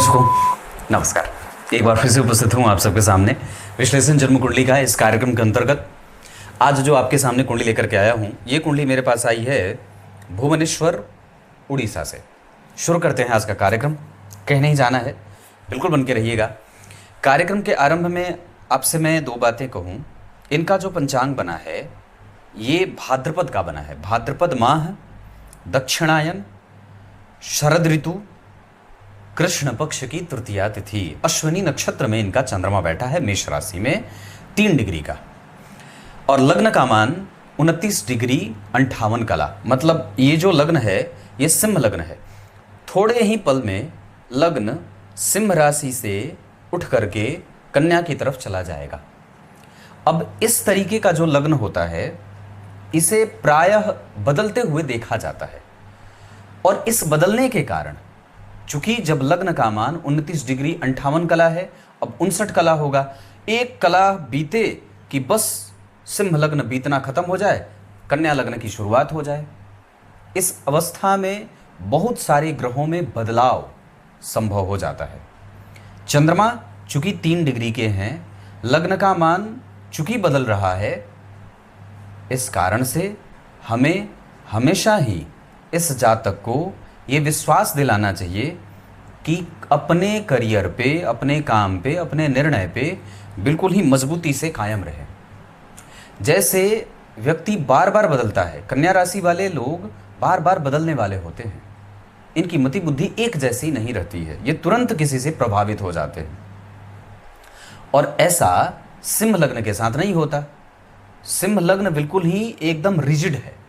दर्शकों नमस्कार। एक बार फिर से उपस्थित हूँ आप सबके सामने विश्लेषण जन्म कुंडली का इस कार्यक्रम के अंतर्गत। आज जो आपके सामने कुंडली लेकर के आया हूँ, ये कुंडली मेरे पास आई है भुवनेश्वर उड़ीसा से। शुरू करते हैं आज का कार्यक्रम। कहीं नहीं जाना है, बिल्कुल बन के रहिएगा। कार्यक्रम के आरंभ में आपसे मैं दो बातें कहूँ। इनका जो पंचांग बना है ये भाद्रपद का बना है। भाद्रपद माह, दक्षिणायन, शरद ऋतु, कृष्ण पक्ष की तृतीया तिथि, अश्विनी नक्षत्र में इनका चंद्रमा बैठा है मेष राशि में 3 डिग्री का, और लग्न का मान 29 डिग्री 58 कला। मतलब ये जो लग्न है ये सिंह लग्न है। थोड़े ही पल में लग्न सिंह राशि से उठ करके कन्या की तरफ चला जाएगा। अब इस तरीके का जो लग्न होता है इसे प्रायः बदलते हुए देखा जाता है, और इस बदलने के कारण चूंकि जब लग्न का मान 29 डिग्री 58 कला है, अब 59 कला होगा। एक कला बीते कि बस सिंह लग्न बीतना खत्म हो जाए, कन्या लग्न की शुरुआत हो जाए। इस अवस्था में बहुत सारे ग्रहों में बदलाव संभव हो जाता है। चंद्रमा चूंकि 3 डिग्री के हैं, लग्न का मान चूंकि बदल रहा है, इस कारण से हमें हमेशा ही इस जातक को ये विश्वास दिलाना चाहिए कि अपने करियर पे, अपने काम पे, अपने निर्णय पे बिल्कुल ही मजबूती से कायम रहे। जैसे व्यक्ति बार बार बदलता है, कन्या राशि वाले लोग बार बार बदलने वाले होते हैं। इनकी मति बुद्धि एक जैसी नहीं रहती है, ये तुरंत किसी से प्रभावित हो जाते हैं। और ऐसा सिंह लग्न के साथ नहीं होता। सिंह लग्न बिल्कुल ही एकदम रिजिड है,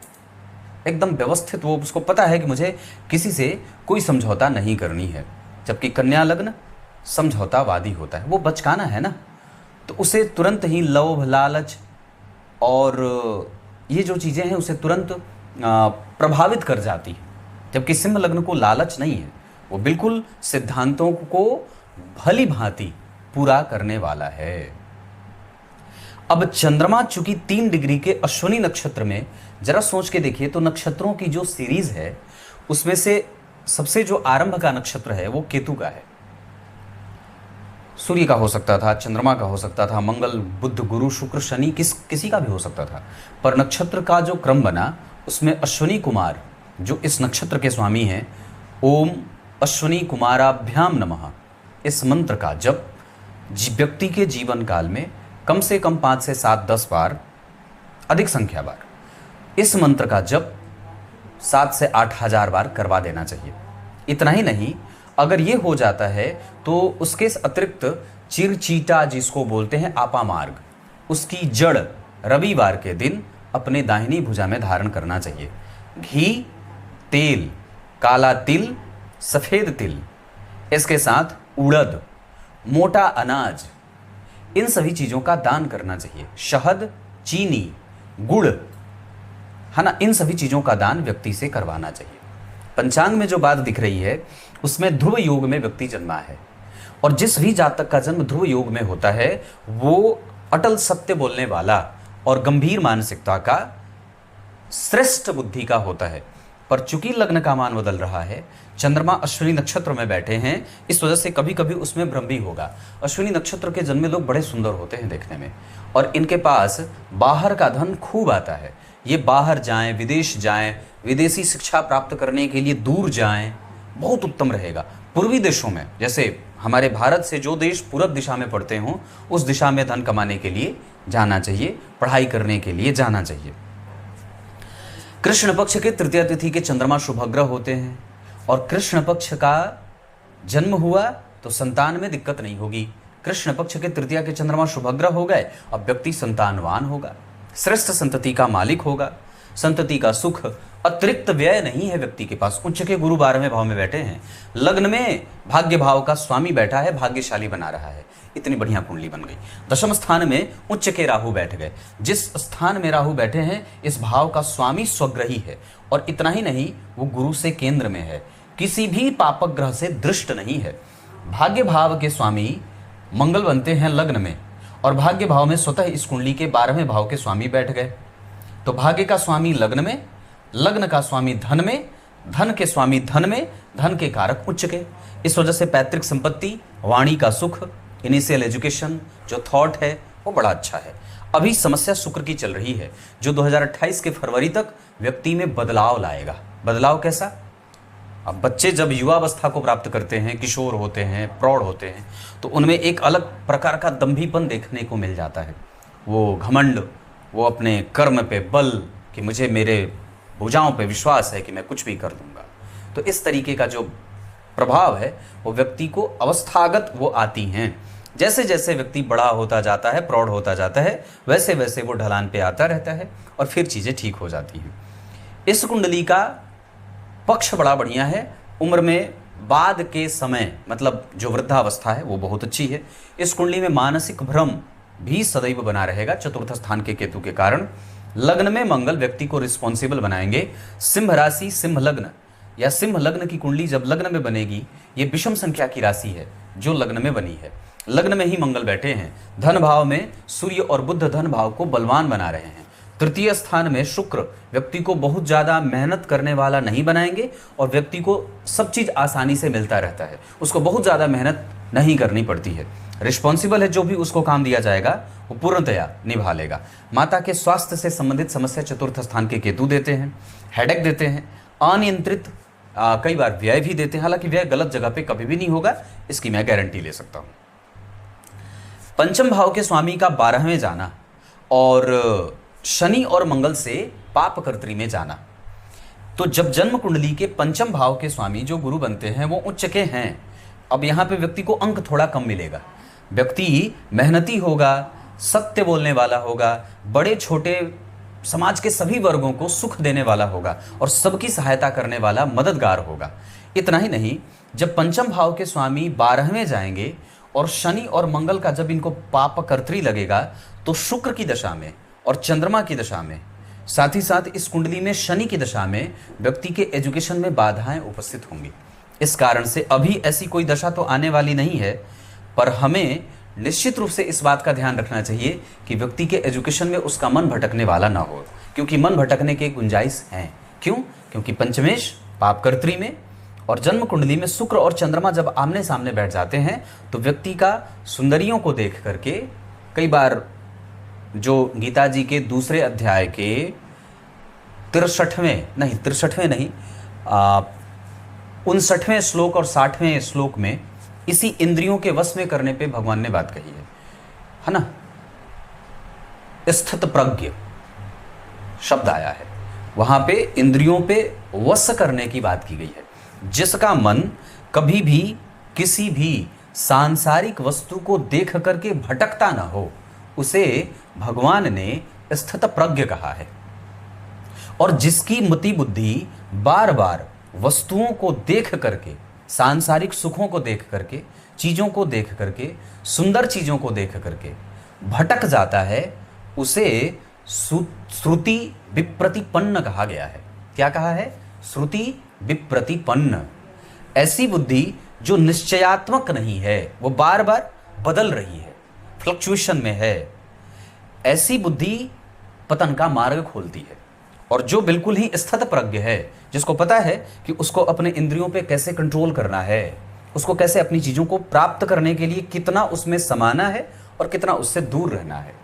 एकदम व्यवस्थित। वो उसको पता है कि मुझे किसी से कोई समझौता नहीं करनी है। जबकि कन्या लग्न समझौतावादी होता है, वो बचकाना है ना, तो उसे तुरंत ही लोभ, लालच और ये जो चीज़ें हैं उसे तुरंत प्रभावित कर जाती है। जबकि सिंह लग्न को लालच नहीं है, वो बिल्कुल सिद्धांतों को भली भांति पूरा करने वाला है। अब चंद्रमा चूंकि 3 डिग्री के अश्विनी नक्षत्र में, जरा सोच के देखिए तो नक्षत्रों की जो सीरीज है उसमें से सबसे जो आरंभ का नक्षत्र है वो केतु का है। सूर्य का हो सकता था, चंद्रमा का हो सकता था, मंगल, बुध, गुरु, शुक्र, शनि, किसी का भी हो सकता था। पर नक्षत्र का जो क्रम बना उसमें अश्विनी कुमार जो इस नक्षत्र के स्वामी हैं, ओम अश्विनी कुमाराभ्याम नमः, इस मंत्र का जप व्यक्ति के जीवन काल में कम से कम 5 से 7, 10 बार, अधिक संख्या बार इस मंत्र का जप 7 से 8 हजार बार करवा देना चाहिए। इतना ही नहीं, अगर ये हो जाता है तो उसके अतिरिक्त चिरचीटा जिसको बोलते हैं आपा मार्ग, उसकी जड़ रविवार के दिन अपने दाहिनी भुजा में धारण करना चाहिए। घी, तेल, काला तिल, सफ़ेद तिल, इसके साथ उड़द, मोटा अनाज, इन सभी चीज़ों का दान करना चाहिए। शहद, चीनी, गुड़, है ना, इन सभी चीज़ों का दान व्यक्ति से करवाना चाहिए। पंचांग में जो बात दिख रही है उसमें ध्रुव योग में व्यक्ति जन्मा है, और जिस भी जातक का जन्म ध्रुव योग में होता है वो अटल सत्य बोलने वाला और गंभीर मानसिकता का, श्रेष्ठ बुद्धि का होता है। पर चूंकि लग्न का मान बदल रहा है, चंद्रमा अश्विनी नक्षत्र में बैठे हैं, इस वजह से कभी कभी उसमें भ्रम भी होगा। अश्विनी नक्षत्र के जन्मे लोग बड़े सुंदर होते हैं देखने में, और इनके पास बाहर का धन खूब आता है। ये बाहर जाएं, विदेश जाएं, विदेशी शिक्षा प्राप्त करने के लिए दूर जाएं, बहुत उत्तम रहेगा। पूर्वी देशों में, जैसे हमारे भारत से जो देश पूरब दिशा में पड़ते हों, उस दिशा में धन कमाने के लिए जाना चाहिए, पढ़ाई करने के लिए जाना चाहिए। कृष्ण पक्ष के तृतीया तिथि के चंद्रमा शुभग्रह होते हैं, और कृष्ण पक्ष का जन्म हुआ तो संतान में दिक्कत नहीं होगी। कृष्ण पक्ष के तृतीया के चंद्रमा शुभग्रह हो गए, अब व्यक्ति संतानवान होगा, श्रेष्ठ संतति का मालिक होगा, संतति का सुख, अतिरिक्त व्यय नहीं है व्यक्ति के पास। उच्च के गुरु 12वें भाव में बैठे हैं, लग्न में भाग्य भाव का स्वामी बैठा है, भाग्यशाली बना रहा है। इतनी बढ़िया कुंडली बन गई। दशम स्थान में उच्च के राहु बैठ गए। जिस स्थान में राहु बैठे हैं इस भाव का स्वामी स्वग्रही है, और इतना ही नहीं, वो गुरु से केंद्र में है, किसी भी पापक ग्रह से दृष्ट नहीं है। भाग्य भाव के स्वामी मंगल बनते हैं लग्न में, और भाग्य भाव में स्वतः इस कुंडली के 12वें भाव के स्वामी बैठ गए। तो भाग्य का स्वामी लग्न में, लग्न का स्वामी धन में, धन के स्वामी धन में, धन के कारक उच्च के। इस वजह से पैतृक संपत्ति, वाणी का सुख, इनिशियल एजुकेशन, जो थॉट है वो बड़ा अच्छा है। अभी समस्या शुक्र की चल रही है, जो 2028 के फरवरी तक व्यक्ति में बदलाव लाएगा। बदलाव कैसा? अब बच्चे जब युवावस्था को प्राप्त करते हैं, किशोर होते हैं, प्रौढ़ होते हैं, तो उनमें एक अलग प्रकार का दंभीपन देखने को मिल जाता है। वो घमंड, वो अपने कर्म पे बल कि मुझे मेरे भुजाओं पे विश्वास है कि मैं कुछ भी कर दूंगा। तो इस तरीके का जो प्रभाव है वो व्यक्ति को अवस्थागत वो आती हैं। जैसे जैसे व्यक्ति बड़ा होता जाता है, प्रौढ़ होता जाता है, वैसे वैसे वो ढलान पे आता रहता है और फिर चीज़ें ठीक हो जाती हैं। इस कुंडली का पक्ष बड़ा बढ़िया है। उम्र में बाद के समय, मतलब जो वृद्धावस्था है वो बहुत अच्छी है। इस कुंडली में मानसिक भ्रम भी सदैव बना रहेगा चतुर्थ स्थान के केतु के कारण। लग्न में मंगल व्यक्ति को रिस्पॉन्सिबल बनाएंगे। सिंह राशि, सिंह लग्न या सिंह लग्न की कुंडली जब लग्न में बनेगी, ये विषम संख्या की राशि है जो लग्न में बनी है। लग्न में ही मंगल बैठे हैं। धन भाव में सूर्य और बुध धन भाव को बलवान बना रहे हैं। तृतीय स्थान में शुक्र व्यक्ति को बहुत ज़्यादा मेहनत करने वाला नहीं बनाएंगे और व्यक्ति को सब चीज़ आसानी से मिलता रहता है, उसको बहुत ज़्यादा मेहनत नहीं करनी पड़ती है। रिस्पॉन्सिबल है, जो भी उसको काम दिया जाएगा वो पूर्णतया निभा लेगा। माता के स्वास्थ्य से संबंधित समस्या चतुर्थ स्थान के केतु देते हैं, हेडेक देते हैं, अनियंत्रित कई बार व्यय भी देते हैं। हालांकि व्यय गलत जगह पे कभी भी नहीं होगा, इसकी मैं गारंटी ले सकता हूँ। पंचम भाव के स्वामी का 12वें जाना और शनि और मंगल से पाप कर्त्री में जाना। तो जब जन्म कुंडली के पंचम भाव के स्वामी जो गुरु बनते हैं वो उच्च के हैं। अब यहाँ पे व्यक्ति को अंक थोड़ा कम मिलेगा। व्यक्ति मेहनती होगा, सत्य बोलने वाला होगा, बड़े छोटे समाज के सभी वर्गों को सुख देने वाला होगा और सबकी सहायता करने वाला मददगार होगा। इतना ही नहीं, जब पंचम भाव के स्वामी 12वें जाएंगे और शनि और मंगल का जब इनको पाप कर्त्री लगेगा, तो शुक्र की दशा में और चंद्रमा की दशा में, साथ ही साथ इस कुंडली में शनि की दशा में व्यक्ति के एजुकेशन में बाधाएं उपस्थित होंगी। इस कारण से अभी ऐसी कोई दशा तो आने वाली नहीं है, पर हमें निश्चित रूप से इस बात का ध्यान रखना चाहिए कि व्यक्ति के एजुकेशन में उसका मन भटकने वाला ना हो, क्योंकि मन भटकने के गुंजाइश हैं। क्यों? क्योंकि पंचमेश पापकर्त्री में और जन्म कुंडली में शुक्र और चंद्रमा जब आमने सामने बैठ जाते हैं तो व्यक्ति का सुंदरियों को देख करके, कई बार जो गीता जी के दूसरे अध्याय के 59वें श्लोक और 60वें श्लोक में इसी इंद्रियों के वश में करने पे भगवान ने बात कही है ना। स्थित प्रज्ञ शब्द आया है, वहां पे इंद्रियों पे वश करने की बात की गई है। जिसका मन कभी भी किसी भी सांसारिक वस्तु को देख करके भटकता ना हो, उसे भगवान ने स्थित प्रज्ञ कहा है। और जिसकी मति बुद्धि बार बार वस्तुओं को देख करके, सांसारिक सुखों को देख करके, चीज़ों को देख करके, सुंदर चीज़ों को देख करके भटक जाता है, उसे श्रुति विप्रतिपन्न कहा गया है। क्या कहा है? श्रुति विप्रतिपन्न। ऐसी बुद्धि जो निश्चयात्मक नहीं है, वो बार बार बदल रही है, फ्लक्चुएशन में है, ऐसी बुद्धि पतन का मार्ग खोलती है। और जो बिल्कुल ही स्थित प्रज्ञ है, जिसको पता है कि उसको अपने इंद्रियों पे कैसे कंट्रोल करना है, उसको कैसे अपनी चीज़ों को प्राप्त करने के लिए कितना उसमें समाना है और कितना उससे दूर रहना है।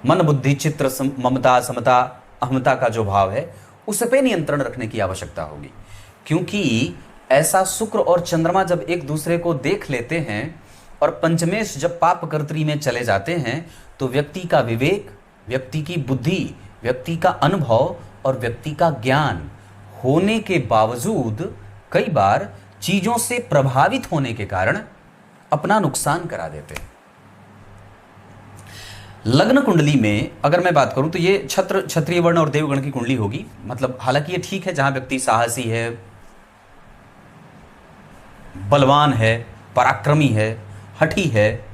मन बुद्धि चित्र ममता समता अहमता का जो भाव है, उस पे नियंत्रण रखने की आवश्यकता होगी। क्योंकि ऐसा शुक्र और चंद्रमा जब एक दूसरे को देख लेते हैं और पंचमेश जब पाप कर्त्री में चले जाते हैं, तो व्यक्ति का विवेक, व्यक्ति की बुद्धि, व्यक्ति का अनुभव और व्यक्ति का ज्ञान होने के बावजूद कई बार चीजों से प्रभावित होने के कारण अपना नुकसान करा देते हैं। लग्न कुंडली में अगर मैं बात करूं तो ये क्षत्रिय वर्ण और देवगण की कुंडली होगी। मतलब हालांकि ये ठीक है, जहां व्यक्ति साहसी है, बलवान है, पराक्रमी है, हठी है,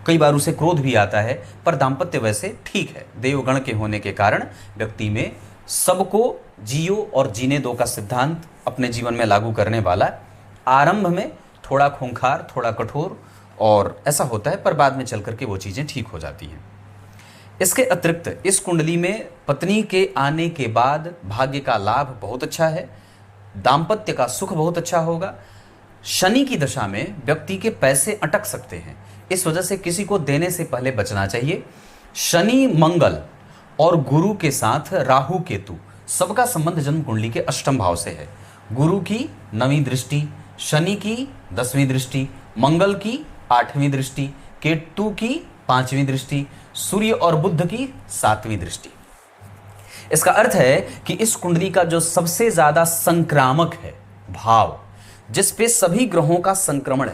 कई बार उसे क्रोध भी आता है, पर दाम्पत्य वैसे ठीक है। देवगण के होने के कारण व्यक्ति में सबको जियो और जीने दो का सिद्धांत अपने जीवन में लागू करने वाला, आरंभ में थोड़ा खूंखार, थोड़ा कठोर और ऐसा होता है, पर बाद में चल करके वो चीज़ें ठीक हो जाती हैं। इसके अतिरिक्त इस कुंडली में पत्नी के आने के बाद भाग्य का लाभ बहुत अच्छा है। दाम्पत्य का सुख बहुत अच्छा होगा। शनि की दशा में व्यक्ति के पैसे अटक सकते हैं, इस वजह से किसी को देने से पहले बचना चाहिए। शनि मंगल और गुरु के साथ राहु केतु सबका संबंध जन्म कुंडली के अष्टम भाव से है। गुरु की 9वीं दृष्टि, शनि की 10वीं दृष्टि, मंगल की 8वीं दृष्टि, केतु की 5वीं दृष्टि, सूर्य और बुध की 7वीं दृष्टि। इसका अर्थ है कि इस कुंडली का जो सबसे ज्यादा संक्रामक है भाव, जिस पे सभी ग्रहों का संक्रमण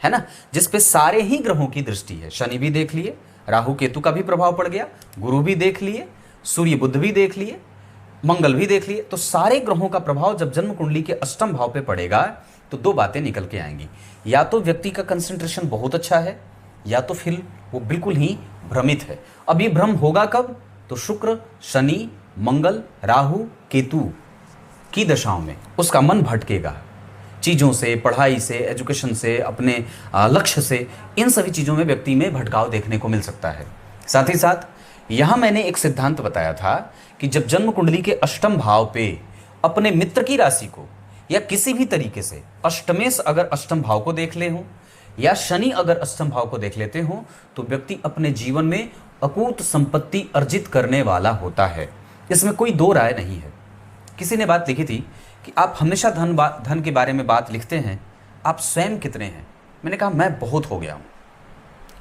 है ना, जिस पे सारे ही ग्रहों की दृष्टि है। शनि भी देख लिए, राहु केतु का भी प्रभाव पड़ गया, गुरु भी देख लिए, सूर्य बुध भी देख लिए, मंगल भी देख लिए। तो सारे ग्रहों का प्रभाव जब जन्म कुंडली के अष्टम भाव पे पड़ेगा तो दो बातें निकल के आएंगी। या तो व्यक्ति का कंसंट्रेशन बहुत अच्छा है, या तो फिर वो बिल्कुल ही भ्रमित है। अब ये भ्रम होगा कब? तो शुक्र, शनि, मंगल, राहु, केतु की दशाओं में उसका मन भटकेगा चीज़ों से, पढ़ाई से, एजुकेशन से, अपने लक्ष्य से। इन सभी चीज़ों में व्यक्ति में भटकाव देखने को मिल सकता है। साथ ही साथ यहाँ मैंने एक सिद्धांत बताया था कि जब जन्म कुंडली के अष्टम भाव पे अपने मित्र की राशि को या किसी भी तरीके से अष्टमेश अगर अष्टम भाव को देख ले हो या शनि अगर अष्टम भाव को देख लेते हो तो व्यक्ति अपने जीवन में अकूत संपत्ति अर्जित करने वाला होता है। इसमें कोई दो राय नहीं है। किसी ने बात लिखी थी कि आप हमेशा धन के बारे में बात लिखते हैं, आप स्वयं कितने हैं? मैंने कहा मैं बहुत हो गया हूँ,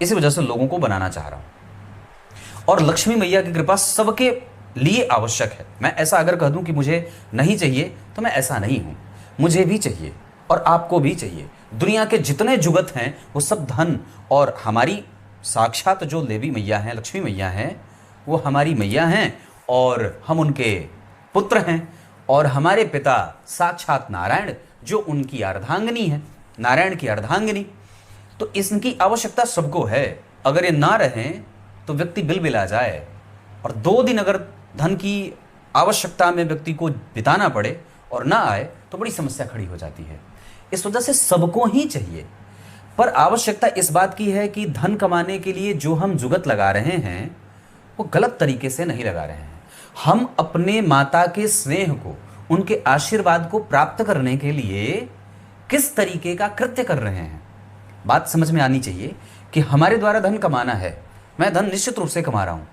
इसी वजह से लोगों को बनाना चाह रहा हूँ। और लक्ष्मी मैया की कृपा सबके लिए आवश्यक है। मैं ऐसा अगर कह दूं कि मुझे नहीं चाहिए तो मैं ऐसा नहीं हूँ, मुझे भी चाहिए और आपको भी चाहिए। दुनिया के जितने जुगत हैं वो सब धन, और हमारी साक्षात जो देवी मैया हैं, लक्ष्मी मैया हैं, वो हमारी मैया हैं और हम उनके पुत्र हैं। और हमारे पिता साक्षात नारायण जो उनकी अर्धांगिनी है, नारायण की अर्धांगिनी। तो इनकी आवश्यकता सबको है। अगर ये ना रहें तो व्यक्ति बिलबिला जाए, और 2 दिन अगर धन की आवश्यकता में व्यक्ति को बिताना पड़े और ना आए तो बड़ी समस्या खड़ी हो जाती है। इस वजह से सबको ही चाहिए, पर आवश्यकता इस बात की है कि धन कमाने के लिए जो हम जुगत लगा रहे हैं वो गलत तरीके से नहीं लगा रहे हैं। हम अपने माता के स्नेह को, उनके आशीर्वाद को प्राप्त करने के लिए किस तरीके का कृत्य कर रहे हैं, बात समझ में आनी चाहिए कि हमारे द्वारा धन कमाना है। मैं धन निश्चित रूप से कमा रहा हूं,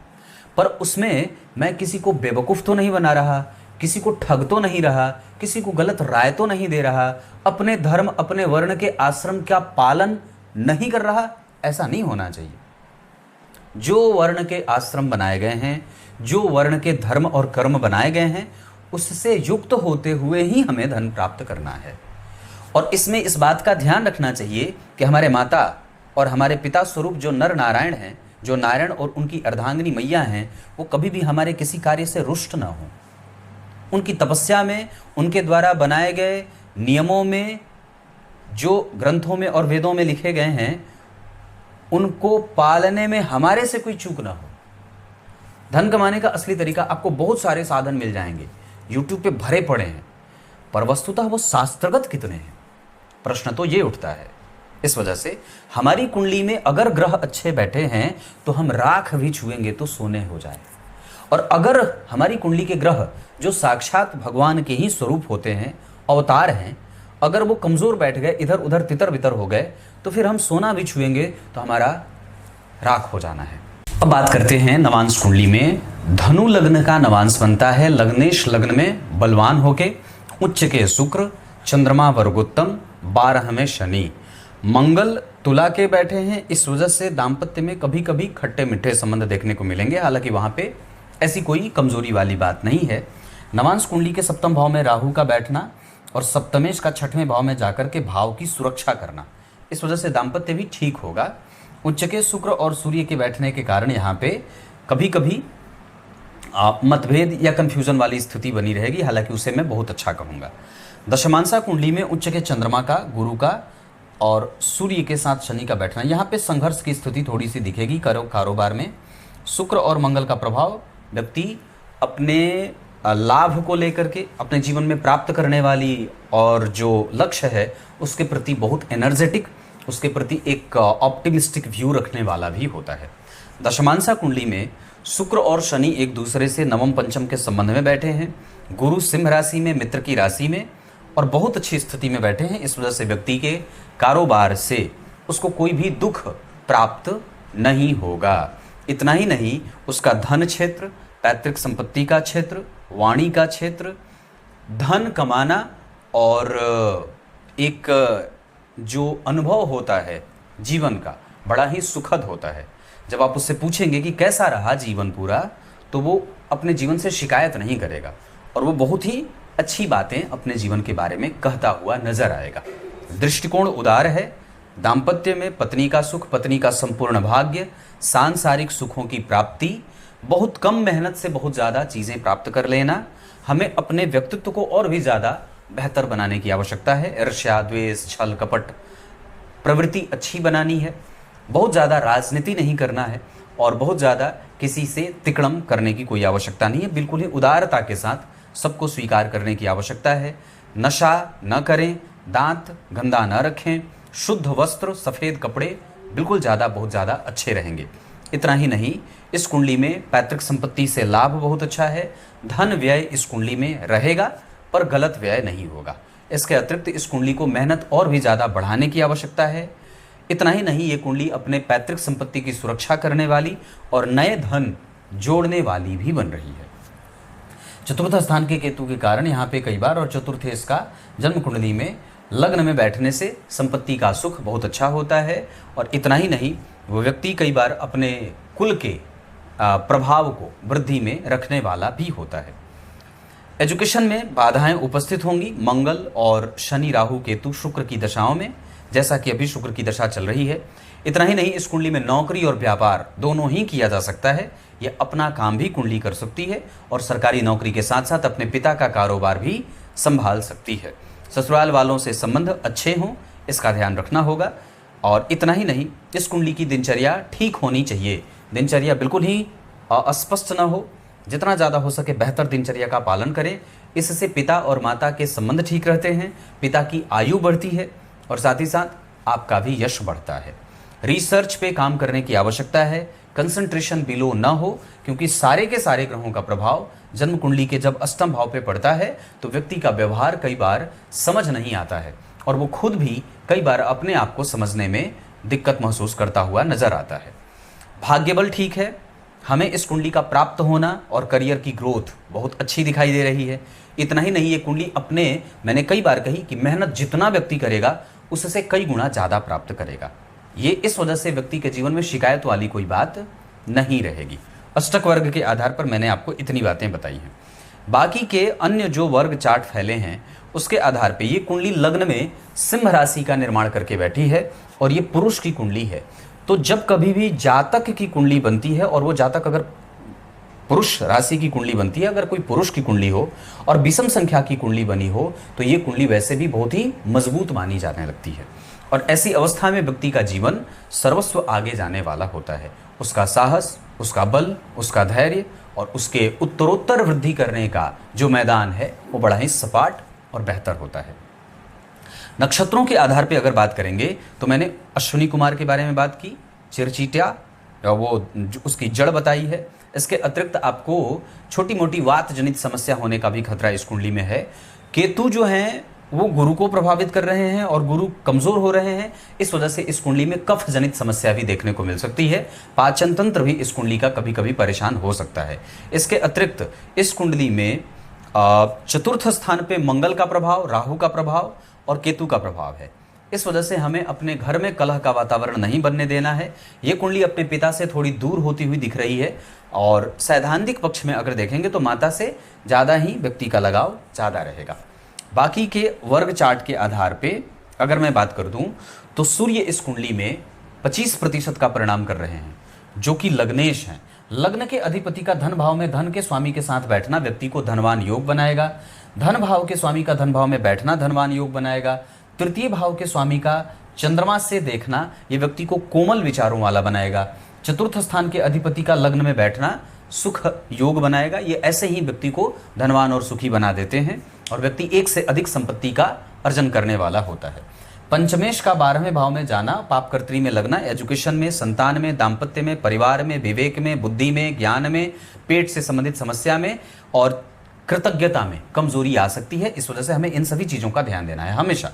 पर उसमें मैं किसी को बेवकूफ़ तो नहीं बना रहा, किसी को ठग तो नहीं रहा, किसी को गलत राय तो नहीं दे रहा, अपने धर्म, अपने वर्ण के आश्रम का पालन नहीं कर रहा। ऐसा नहीं होना चाहिए। जो वर्ण के आश्रम बनाए गए हैं, जो वर्ण के धर्म और कर्म बनाए गए हैं, उससे युक्त होते हुए ही हमें धन प्राप्त करना है। और इसमें इस बात का ध्यान रखना चाहिए कि हमारे माता और हमारे पिता स्वरूप जो नर नारायण हैं, जो नारायण और उनकी अर्धांगिनी मैया हैं, वो कभी भी हमारे किसी कार्य से रुष्ट ना हो। उनकी तपस्या में, उनके द्वारा बनाए गए नियमों में, जो ग्रंथों में और वेदों में लिखे गए हैं, उनको पालने में हमारे से कोई चूक ना हो। धन कमाने का असली तरीका आपको बहुत सारे साधन मिल जाएंगे, यूट्यूब पे भरे पड़े हैं, पर वस्तुतः वो शास्त्रगत कितने हैं, प्रश्न तो ये उठता है। इस वजह से हमारी कुंडली में अगर ग्रह अच्छे बैठे हैं तो हम राख भी छुएंगे तो सोने हो जाए। और अगर हमारी कुंडली के ग्रह जो साक्षात भगवान के ही स्वरूप होते हैं, अवतार हैं, अगर वो कमज़ोर बैठ गए, इधर उधर तितर बितर हो गए, तो फिर हम सोना भी छुएंगे तो हमारा राख हो जाना है। अब बात करते हैं नवांश कुंडली में। धनु लग्न का नवांश बनता है लग्नेश लग्न में बलवान होके, उच्च के शुक्र, चंद्रमा वर्गोत्तम, 12 में शनि, मंगल तुला के बैठे हैं। इस वजह से दाम्पत्य में कभी कभी खट्टे मीठे संबंध देखने को मिलेंगे, हालांकि वहाँ पे ऐसी कोई कमजोरी वाली बात नहीं है। नवांश कुंडली के सप्तम भाव में राहु का बैठना और सप्तमेश का 6वें भाव में जाकर के भाव की सुरक्षा करना, इस वजह से दाम्पत्य भी ठीक होगा। उच्च के शुक्र और सूर्य के बैठने के कारण यहाँ पे कभी कभी मतभेद या कंफ्यूजन वाली स्थिति बनी रहेगी, हालांकि उसे मैं बहुत अच्छा कहूँगा। दशमांसा कुंडली में उच्च के चंद्रमा का, गुरु का और सूर्य के साथ शनि का बैठना, यहाँ पे संघर्ष की स्थिति थोड़ी सी दिखेगी कारोबार में। शुक्र और मंगल का प्रभाव व्यक्ति अपने लाभ को लेकर के, अपने जीवन में प्राप्त करने वाली और जो लक्ष्य है उसके प्रति बहुत एनर्जेटिक, उसके प्रति एक ऑप्टिमिस्टिक व्यू रखने वाला भी होता है। दशमांसा कुंडली में शुक्र और शनि एक दूसरे से नवम पंचम के संबंध में बैठे हैं। गुरु सिंह राशि में, मित्र की राशि में, और बहुत अच्छी स्थिति में बैठे हैं। इस वजह से व्यक्ति के कारोबार से उसको कोई भी दुख प्राप्त नहीं होगा। इतना ही नहीं, उसका धन क्षेत्र, पैतृक संपत्ति का क्षेत्र, वाणी का क्षेत्र, धन कमाना और एक जो अनुभव होता है जीवन का, बड़ा ही सुखद होता है। जब आप उससे पूछेंगे कि कैसा रहा जीवन पूरा, तो वो अपने जीवन से शिकायत नहीं करेगा और वो बहुत ही अच्छी बातें अपने जीवन के बारे में कहता हुआ नजर आएगा। दृष्टिकोण उदार है। दाम्पत्य में पत्नी का सुख, पत्नी का संपूर्ण भाग्य, सांसारिक सुखों की प्राप्ति, बहुत कम मेहनत से बहुत ज़्यादा चीज़ें प्राप्त कर लेना। हमें अपने व्यक्तित्व को और भी ज़्यादा बेहतर बनाने की आवश्यकता है। ईर्ष्या, द्वेष, छल, कपट प्रवृत्ति अच्छी बनानी है। बहुत ज़्यादा राजनीति नहीं करना है और बहुत ज़्यादा किसी से तिकड़म करने की कोई आवश्यकता नहीं है। बिल्कुल ही उदारता के साथ सबको स्वीकार करने की आवश्यकता है। नशा न करें, दांत गंदा न रखें, शुद्ध वस्त्र, सफ़ेद कपड़े बिल्कुल ज़्यादा बहुत ज़्यादा अच्छे रहेंगे। इतना ही नहीं, इस कुंडली में पैतृक संपत्ति से लाभ बहुत अच्छा है। धन व्यय इस कुंडली में रहेगा पर गलत व्यय नहीं होगा। इसके अतिरिक्त इस कुंडली को मेहनत और भी ज़्यादा बढ़ाने की आवश्यकता है। इतना ही नहीं, ये कुंडली अपने पैतृक संपत्ति की सुरक्षा करने वाली और नए धन जोड़ने वाली भी बन रही है। चतुर्थ स्थान के केतु के कारण यहाँ पे कई बार, और चतुर्थ इसका जन्म कुंडली में लग्न में बैठने से संपत्ति का सुख बहुत अच्छा होता है। और इतना ही नहीं, वो व्यक्ति कई बार अपने कुल के प्रभाव को वृद्धि में रखने वाला भी होता है। एजुकेशन में बाधाएं उपस्थित होंगी मंगल और शनि, राहु, केतु, शुक्र की दशाओं में, जैसा कि अभी शुक्र की दशा चल रही है। इतना ही नहीं, इस कुंडली में नौकरी और व्यापार दोनों ही किया जा सकता है। ये अपना काम भी कुंडली कर सकती है और सरकारी नौकरी के साथ साथ अपने पिता का कारोबार भी संभाल सकती है। ससुराल वालों से संबंध अच्छे हों, इसका ध्यान रखना होगा। और इतना ही नहीं, इस कुंडली की दिनचर्या ठीक होनी चाहिए। दिनचर्या बिल्कुल ही अस्पष्ट न हो, जितना ज़्यादा हो सके बेहतर दिनचर्या का पालन करें। इससे पिता और माता के संबंध ठीक रहते हैं, पिता की आयु बढ़ती है और साथ ही साथ आपका भी यश बढ़ता है। रिसर्च पे काम करने की आवश्यकता है। कंसंट्रेशन बिलो ना हो, क्योंकि सारे के सारे ग्रहों का प्रभाव जन्म कुंडली के जब अष्टम भाव पे पड़ता है तो व्यक्ति का व्यवहार कई बार समझ नहीं आता है और वो खुद भी कई बार अपने आप को समझने में दिक्कत महसूस करता हुआ नजर आता है। भाग्य बल ठीक है। हमें इस कुंडली का प्राप्त होना और करियर की ग्रोथ बहुत अच्छी दिखाई दे रही है। इतना ही नहीं, ये कुंडली अपने, मैंने कई बार कही कि मेहनत जितना व्यक्ति करेगा उससे कई गुना ज़्यादा प्राप्त करेगा। ये इस वजह से व्यक्ति के जीवन में शिकायत वाली कोई बात नहीं रहेगी। अष्टक वर्ग के आधार पर मैंने आपको इतनी बातें बताई हैं। बाकी के अन्य जो वर्ग चार्ट फैले हैं उसके आधार पे ये कुंडली लग्न में सिंह राशि का निर्माण करके बैठी है और ये पुरुष की कुंडली है। तो जब कभी भी जातक की कुंडली बनती है और वो जातक अगर पुरुष राशि की कुंडली बनती है, अगर कोई पुरुष की कुंडली हो और विषम संख्या की कुंडली बनी हो तो ये कुंडली वैसे भी बहुत ही मजबूत मानी जाने लगती है। और ऐसी अवस्था में व्यक्ति का जीवन सर्वस्व आगे जाने वाला होता है। उसका साहस, उसका बल, उसका धैर्य और उसके उत्तरोत्तर वृद्धि करने का जो मैदान है वो बड़ा ही सपाट और बेहतर होता है। नक्षत्रों के आधार पर अगर बात करेंगे तो मैंने अश्विनी कुमार के बारे में बात की, चिरचीटिया, वो उसकी जड़ बताई है। इसके अतिरिक्त आपको छोटी मोटी वात जनित समस्या होने का भी खतरा इस कुंडली में है। केतु जो हैं वो गुरु को प्रभावित कर रहे हैं और गुरु कमजोर हो रहे हैं, इस वजह से इस कुंडली में कफ जनित समस्या भी देखने को मिल सकती है। पाचन तंत्र भी इस कुंडली का कभी कभी परेशान हो सकता है। इसके अतिरिक्त इस कुंडली में चतुर्थ स्थान पे मंगल का प्रभाव, राहु का प्रभाव और केतु का प्रभाव है। इस वजह से हमें अपने घर में कलह का वातावरण नहीं बनने देना है। ये कुंडली अपने पिता से थोड़ी दूर होती हुई दिख रही है और सैद्धांतिक पक्ष में अगर देखेंगे तो माता से ज़्यादा ही व्यक्ति का लगाव ज़्यादा रहेगा। बाकी के वर्ग चार्ट के आधार पे अगर मैं बात कर दूं तो सूर्य इस कुंडली में 25% का परिणाम कर रहे हैं, जो कि लग्नेश हैं। लग्न के अधिपति का धन भाव में धन के स्वामी के साथ बैठना व्यक्ति को धनवान योग बनाएगा। धन भाव के स्वामी का धन भाव में बैठना धनवान योग बनाएगा। तृतीय भाव के स्वामी का चंद्रमा से देखना ये व्यक्ति को कोमल विचारों वाला बनाएगा। चतुर्थ स्थान के अधिपति का लग्न में बैठना सुख योग बनाएगा। ये ऐसे ही व्यक्ति को धनवान और सुखी बना देते हैं और व्यक्ति एक से अधिक संपत्ति का अर्जन करने वाला होता है। पंचमेश का 12वें भाव में जाना, पापकर्त्री में लगना, एजुकेशन में, संतान में, दाम्पत्य में, परिवार में, विवेक में, बुद्धि में, ज्ञान में, पेट से संबंधित समस्या में और कृतज्ञता में कमजोरी आ सकती है। इस वजह से हमें इन सभी चीजों का ध्यान देना है हमेशा।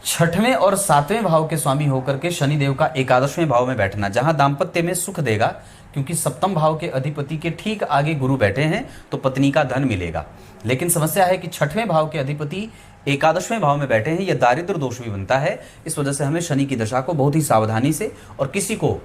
छठवें और सातवें भाव के स्वामी होकर के शनिदेव का एकादशवें भाव में बैठना, जहां दाम्पत्य में सुख देगा, क्योंकि सप्तम भाव के अधिपति के ठीक आगे गुरु बैठे हैं तो पत्नी का धन मिलेगा। लेकिन समस्या है कि छठवें भाव के अधिपति एकादशवें भाव में बैठे हैं, यह दारिद्र दोष भी बनता है। इस वजह से हमें शनि की दशा को बहुत ही सावधानी से, और किसी को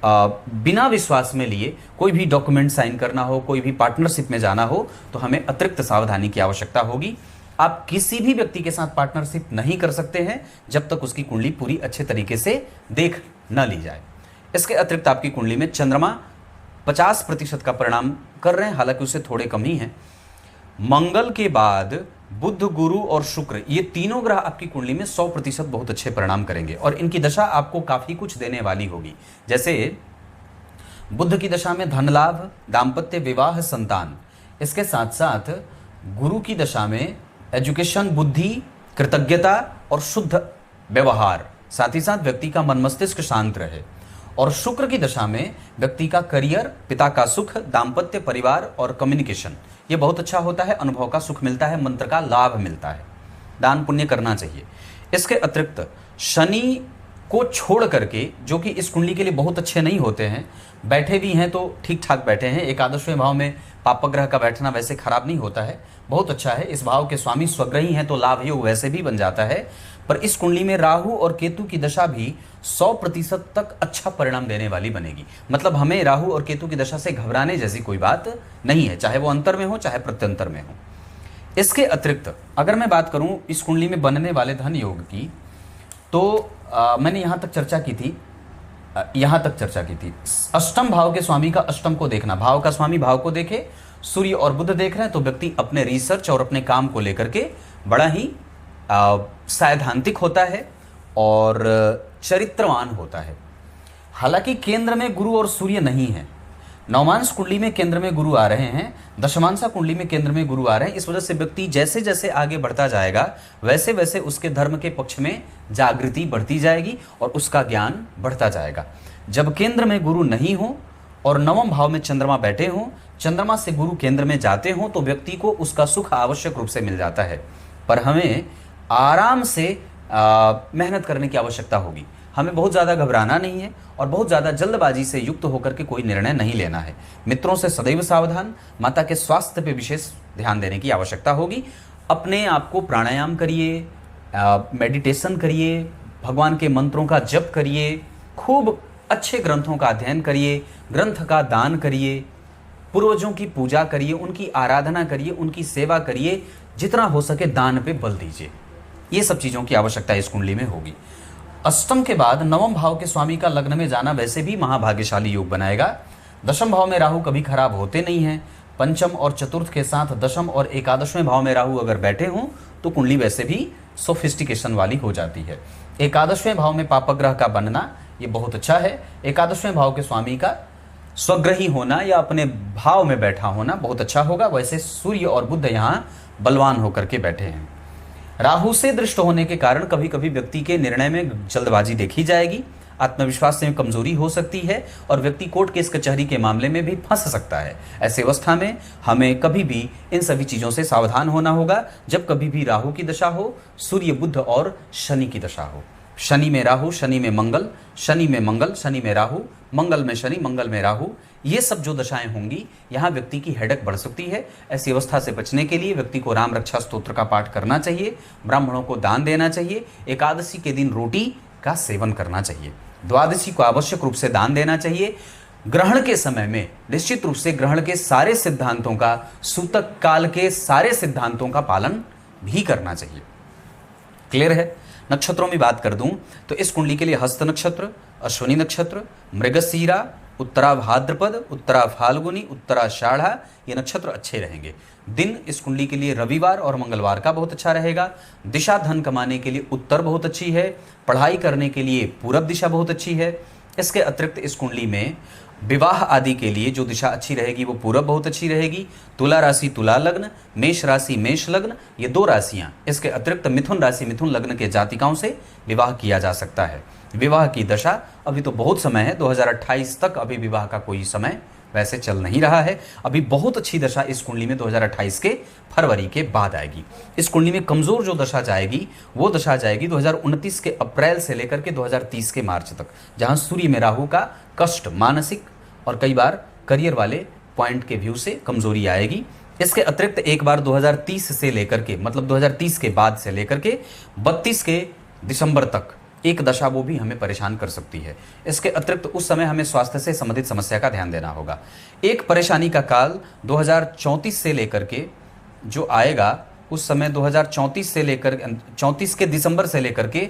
बिना विश्वास में लिए कोई भी डॉक्यूमेंट साइन करना हो, कोई भी पार्टनरशिप में जाना हो, तो हमें अतिरिक्त सावधानी की आवश्यकता होगी। आप किसी भी व्यक्ति के साथ पार्टनरशिप नहीं कर सकते हैं जब तक उसकी कुंडली पूरी अच्छे तरीके से देख न ली जाए। इसके अतिरिक्त आपकी कुंडली में चंद्रमा 50% का परिणाम कर रहे हैं, हालांकि उससे थोड़े कम ही हैं। मंगल के बाद बुध, गुरु और शुक्र, ये तीनों ग्रह आपकी कुंडली में 100% बहुत अच्छे परिणाम करेंगे और इनकी दशा आपको काफी कुछ देने वाली होगी। जैसे बुध की दशा में धन लाभ, दाम्पत्य, विवाह, संतान। इसके साथ साथ गुरु की दशा में एजुकेशन, बुद्धि, कृतज्ञता और शुद्ध व्यवहार, साथ ही साथ व्यक्ति का मन मस्तिष्क शांत रहे। और शुक्र की दशा में व्यक्ति का करियर, पिता का सुख, दाम्पत्य, परिवार और कम्युनिकेशन, ये बहुत अच्छा होता है। अनुभव का सुख मिलता है, मंत्र का लाभ मिलता है। दान पुण्य करना चाहिए। इसके अतिरिक्त शनि को छोड़ करके, जो कि इस कुंडली के लिए बहुत अच्छे नहीं होते हैं, बैठे भी हैं तो ठीक ठाक बैठे हैं। एकादशवें भाव में पापग्रह का बैठना वैसे खराब नहीं होता है, बहुत अच्छा है। इस भाव के स्वामी स्वग्रही हैं तो लाभ योग वैसे भी बन जाता है। पर इस कुंडली में राहु और केतु की दशा भी 100% तक अच्छा परिणाम देने वाली बनेगी। मतलब हमें राहु और केतु की दशा से घबराने जैसी कोई बात नहीं है, चाहे वो अंतर में हो चाहे प्रत्यंतर में हो। इसके अतिरिक्त अगर मैं बात करूं इस कुंडली में बनने वाले धन योग की, तो मैंने यहां तक चर्चा की थी। अष्टम भाव के स्वामी का अष्टम को देखना, भाव का स्वामी भाव को देखे, सूर्य और बुध देख रहे हैं तो व्यक्ति अपने रिसर्च और अपने काम को लेकर के बड़ा ही सैद्धांतिक होता है और चरित्रवान होता है। हालांकि केंद्र में गुरु और सूर्य नहीं है। नवमांश कुंडली में केंद्र में गुरु आ रहे हैं, दशमांशा कुंडली में केंद्र में गुरु आ रहे हैं। इस वजह से व्यक्ति जैसे जैसे आगे बढ़ता जाएगा वैसे वैसे उसके धर्म के पक्ष में जागृति बढ़ती जाएगी और उसका ज्ञान बढ़ता जाएगा। जब केंद्र में गुरु नहीं हो और नवम भाव में चंद्रमा बैठे हों, चंद्रमा से गुरु केंद्र में जाते हों, तो व्यक्ति को उसका सुख आवश्यक रूप से मिल जाता है। पर हमें आराम से मेहनत करने की आवश्यकता होगी। हमें बहुत ज़्यादा घबराना नहीं है और बहुत ज़्यादा जल्दबाजी से युक्त होकर के कोई निर्णय नहीं लेना है। मित्रों से सदैव सावधान, माता के स्वास्थ्य पे विशेष ध्यान देने की आवश्यकता होगी। अपने आप को प्राणायाम करिए, मेडिटेशन करिए, भगवान के मंत्रों का जप करिए, खूब अच्छे ग्रंथों का अध्ययन करिए, ग्रंथ का दान करिए, पूर्वजों की पूजा करिए, उनकी आराधना करिए, उनकी सेवा करिए, जितना हो सके दान पे बल दीजिए। ये सब चीज़ों की आवश्यकता इस कुंडली में होगी। अष्टम के बाद नवम भाव के स्वामी का लग्न में जाना वैसे भी महाभाग्यशाली योग बनाएगा। दशम भाव में राहु कभी खराब होते नहीं हैं। पंचम और चतुर्थ के साथ दशम और एकादशवें भाव में राहु अगर बैठे हों तो कुंडली वैसे भी सोफिस्टिकेशन वाली हो जाती है। एकादशवें भाव में पापग्रह का बनना ये बहुत अच्छा है। एकादशवें भाव के स्वामी का स्वग्रही होना या अपने भाव में बैठा होना बहुत अच्छा होगा। वैसे सूर्य और बुध यहाँ बलवान होकर के बैठे हैं। राहु से दृष्ट होने के कारण कभी कभी व्यक्ति के निर्णय में जल्दबाजी देखी जाएगी, आत्मविश्वास में कमजोरी हो सकती है और व्यक्ति कोर्ट केस कचहरी के मामले में भी फंस सकता है। ऐसे अवस्था में हमें कभी भी इन सभी चीज़ों से सावधान होना होगा। जब कभी भी राहु की दशा हो, सूर्य, बुध और शनि की दशा हो, शनि में राहु, शनि में मंगल, शनि में मंगल, शनि में राहु, मंगल में शनि, मंगल में राहु, ये सब जो दशाएं होंगी यहाँ व्यक्ति की हेडेक बढ़ सकती है। ऐसी अवस्था से बचने के लिए व्यक्ति को राम रक्षा स्तोत्र का पाठ करना चाहिए, ब्राह्मणों को दान देना चाहिए, एकादशी के दिन रोटी का सेवन करना चाहिए, द्वादशी को आवश्यक रूप से दान देना चाहिए। ग्रहण के समय में निश्चित रूप से ग्रहण के सारे सिद्धांतों का, सूतक काल के सारे सिद्धांतों का पालन भी करना चाहिए। क्लियर है? नक्षत्रों में बात कर दूं तो इस कुंडली के लिए हस्त नक्षत्र, अश्विनी नक्षत्र, मृगशीरा, उत्तरा भाद्रपद, उत्तरा फाल्गुनी, उत्तराषाढ़ा, ये नक्षत्र अच्छे रहेंगे। दिन इस कुंडली के लिए रविवार और मंगलवार का बहुत अच्छा रहेगा। दिशा धन कमाने के लिए उत्तर बहुत अच्छी है। पढ़ाई करने के लिए पूरब दिशा बहुत अच्छी है। इसके अतिरिक्त इस कुंडली में विवाह आदि के लिए जो दिशा अच्छी रहेगी वो पूरब बहुत अच्छी रहेगी। तुला राशि तुला लग्न, मेष राशि मेष लग्न, ये दो राशियां। इसके अतिरिक्त मिथुन राशि मिथुन लग्न के जातिकाओं से विवाह किया जा सकता है। विवाह की दशा अभी तो बहुत समय है, 2028 तक अभी विवाह का कोई समय वैसे चल नहीं रहा है। अभी बहुत अच्छी दशा इस कुंडली में 2028 के फरवरी के बाद आएगी। इस कुंडली में कमज़ोर जो दशा जाएगी वो दशा जाएगी 2029 के अप्रैल से लेकर के 2030 के मार्च तक, जहां सूर्य में राहु का कष्ट, मानसिक और कई बार करियर वाले पॉइंट के व्यू से कमजोरी आएगी। इसके अतिरिक्त एक बार 2030 से लेकर के, मतलब 2030 के बाद से लेकर के 32 के दिसंबर तक एक दशा वो भी हमें परेशान कर सकती है। इसके अतिरिक्त उस समय हमें स्वास्थ्य से संबंधित समस्या का ध्यान देना होगा। एक परेशानी का काल 2034 से लेकर के जो आएगा, उस समय 2034 से लेकर 34 के दिसंबर से लेकर के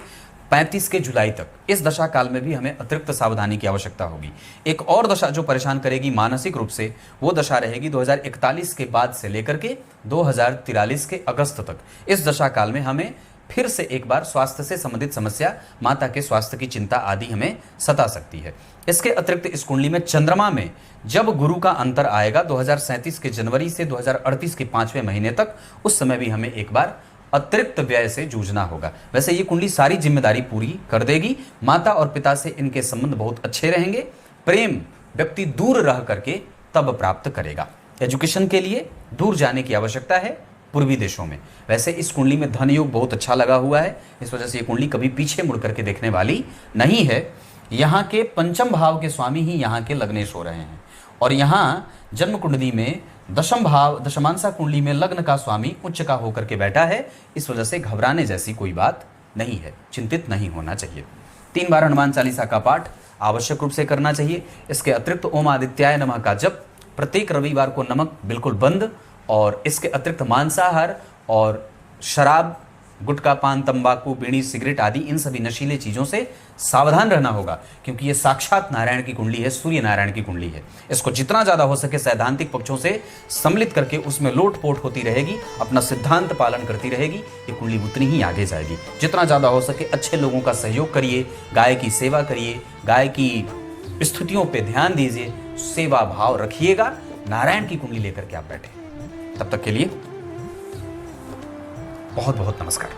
35 के जुलाई तक, इस दशा काल में भी हमें अतिरिक्त सावधानी की आवश्यकता होगी। एक और दशा जो परेशान करेगी मानसिक रूप से, वो दशा रहेगी 2041 के बाद से लेकर के 2043 के अगस्त तक। इस दशा काल में हमें फिर से एक बार स्वास्थ्य से संबंधित समस्या, माता के स्वास्थ्य की चिंता आदि हमें सता सकती है। इसके अतिरिक्त इस कुंडली में चंद्रमा में जब गुरु का अंतर आएगा 2037 के जनवरी से 2038 के 5वें महीने तक, उस समय भी हमें एक बार अतिरिक्त व्यय से जूझना होगा। वैसे ये कुंडली सारी जिम्मेदारी पूरी कर देगी। माता और पिता से इनके संबंध बहुत अच्छे रहेंगे। प्रेम व्यक्ति दूर रह करके तब प्राप्त करेगा। एजुकेशन के लिए दूर जाने की आवश्यकता है पूर्वी देशों में। वैसे इस कुंडली में धन योग बहुत अच्छा लगा हुआ है, इस वजह से ये कुंडली कभी पीछे मुड़ करके देखने वाली नहीं है। यहाँ के पंचम भाव के स्वामी ही यहाँ के लग्नेश हो रहे हैं, और यहाँ जन्म कुंडली में दशम भाव, दशमांशा कुंडली में लग्न का स्वामी उच्च का होकर के बैठा है। इस वजह से घबराने जैसी कोई बात नहीं है, चिंतित नहीं होना चाहिए। 3 बार हनुमान चालीसा का पाठ आवश्यक रूप से करना चाहिए। इसके अतिरिक्त ओम आदित्याय नमः का जप प्रत्येक रविवार को नमक बिल्कुल बंद, और इसके अतिरिक्त मांसाहार और शराब, गुटखा, पान, तंबाकू, बीड़ी, सिगरेट आदि इन सभी नशीले चीज़ों से सावधान रहना होगा, क्योंकि ये साक्षात नारायण की कुंडली है, सूर्य नारायण की कुंडली है। इसको जितना ज़्यादा हो सके सैद्धांतिक पक्षों से सम्मिलित करके उसमें लोटपोट होती रहेगी, अपना सिद्धांत पालन करती रहेगी, ये कुंडली उतनी ही आगे जाएगी। जितना ज़्यादा हो सके अच्छे लोगों का सहयोग करिए, गाय की सेवा करिए, गाय की स्थितियों पर ध्यान दीजिए, सेवा भाव रखिएगा। नारायण की कुंडली लेकर के आप बैठे। तब तक के लिए बहुत बहुत नमस्कार।